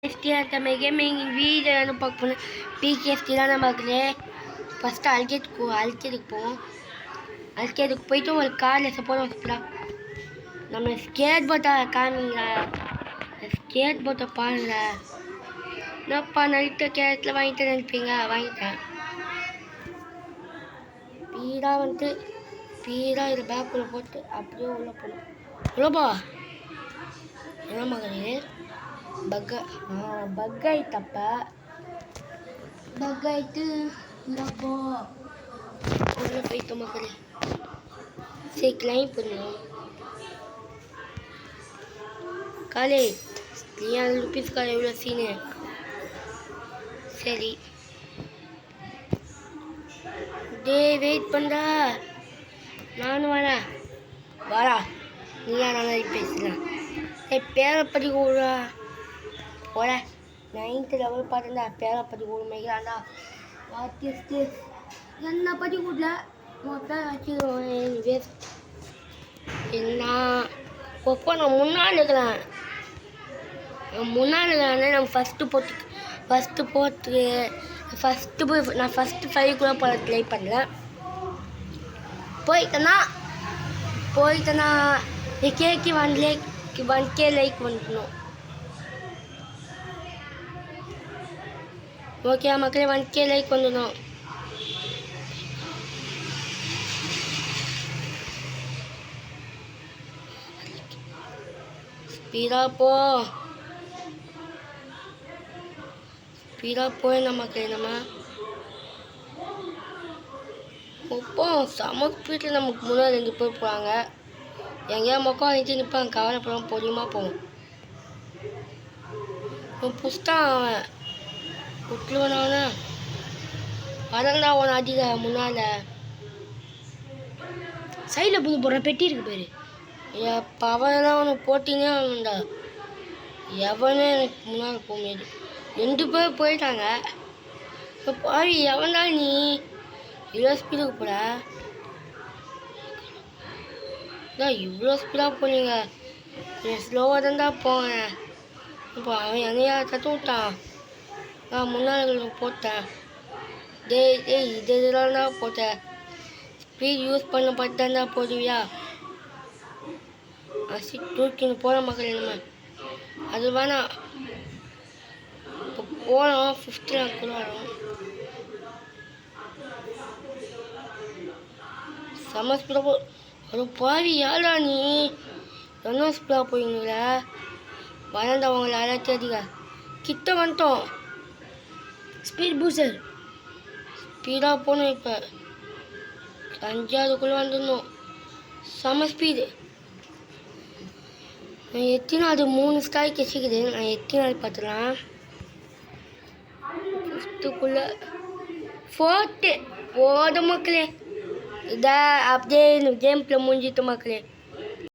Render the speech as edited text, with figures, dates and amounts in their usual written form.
நம்ம gaming video பார்க்க போனோம். பிகேஎஃப்டி தான் நம்ம பார்க்கல. ஃபஸ்ட்டு அல்கேதுக்கு போவோம். அல்கேதுக்கு போயிட்டு ஒரு காரில் சப்போர்ட் வச்சுக்கலாம். நம்ம ஸ்கேட் போட்டை காமிங்களா, ஸ்கேட் போட்டை பாருங்க. என்னப்பா நைட்டு கேரட்டில் வாங்கிட்டு நினைப்பீங்க, வாங்கிட்டேன். ஸ்பீடாக இது பேக்குள்ளே போட்டு அப்படியே உள்ளே போகணும். உள்ளப்பா என்ன மகளே பக் ஆயிட்டு இல்லப்போ உள்ள போயிட்ட மக்களே. சரி கிளைம் பண்ணுவோம். காலேஜ் 300 ருபீஸ்க்காக எவ்வளோ சீனு. சரி டே வெயிட் பண்ணுறா, நானும் வரேன். வாடா நீயா நாளைக்கு பேசலாம். பேரை பற்றி கூடா போல 9th லெவல் பார்த்தா பேரை பற்றி கூட மேய்க்கிறாண்டா. வாத்தியஸ்து என்ன பற்றி கூடல உன் பேர் வச்சு என்ன ஒப்போ நான் முன்னாடி இருக்கிறேன். நம்ம ஃபஸ்ட்டு போய் நான் ஃபஸ்ட்டு 5 கூட போட ட்ரை பண்ணல. போயிட்டேன்னா கேக்கு 1K லைக் பண்ணணும். ஓகே மக்களே, 1K லைக் பண்ணணும். ஸ்பீடாக போய் மக்களே. நம்ம இப்போ செம ஸ்பீட்டில் நமக்கு முன்னாடி 2 பேர் போகிறாங்க. எங்கேயா மொக்கம் வாங்கிட்டு நிற்பாங்க, கவலைப்படாமல் பொறுமையாக போவோம். புஷ்டான் அவன் விட்டுருவனாவன வரண்டா அவனை அடிக்க முன்னால் சைடில் புது போடுற பெட்டி இருக்கு பேர். அவனெல்லாம் அவனை போட்டினே அவன்டா. எவனே எனக்கு முன்னால் போக முடியாது. 2 பேர் போயிட்டாங்க. இப்போ பாவி எவன்டா நீ இவ்வளோ ஸ்பீடுக்கு போட? இவ்வளோ ஸ்பீடாக போனீங்க, ஸ்லோவாக தான்டா போவேன். இப்போ அவன் என்னையா கற்று விட்டான். நான் முன்னாடி போட்டேன். இதெல்லாம்டா போட்டேன். ஸ்பீட் யூஸ் பண்ண பார்த்து தான்டா போடுவியா? தூக்கின்னு போகிற மக்கள் நம்ம அது வேணாம். இப்போ போனோம் 50 ரேங்க்குள்ள வரும். செம்ம ஸ்பீடாக ஒரு பாவி யாரா நீ என்ன ஸ்பீடாக போயிங்கள? வரண்டா அவங்கள அழைச்சதிக கிட்ட வந்துட்டோம். ஸ்பீட் பூஸ்டர் ஸ்பீடாக போகணும். இப்போ 5ஆவதுக்குள்ளே வந்துடணும். செம்ம ஸ்பீடு. நான் எத்தினாவது 3 ஸ்டாய் கெச்சிக்குது. நான் எத்தினாவது பார்த்துக்கலாம். 5க்குள்ளே 4th போத மக்களே. இதை அப்படியே கேம் பிளே முடிஞ்சிட்டு மக்களே.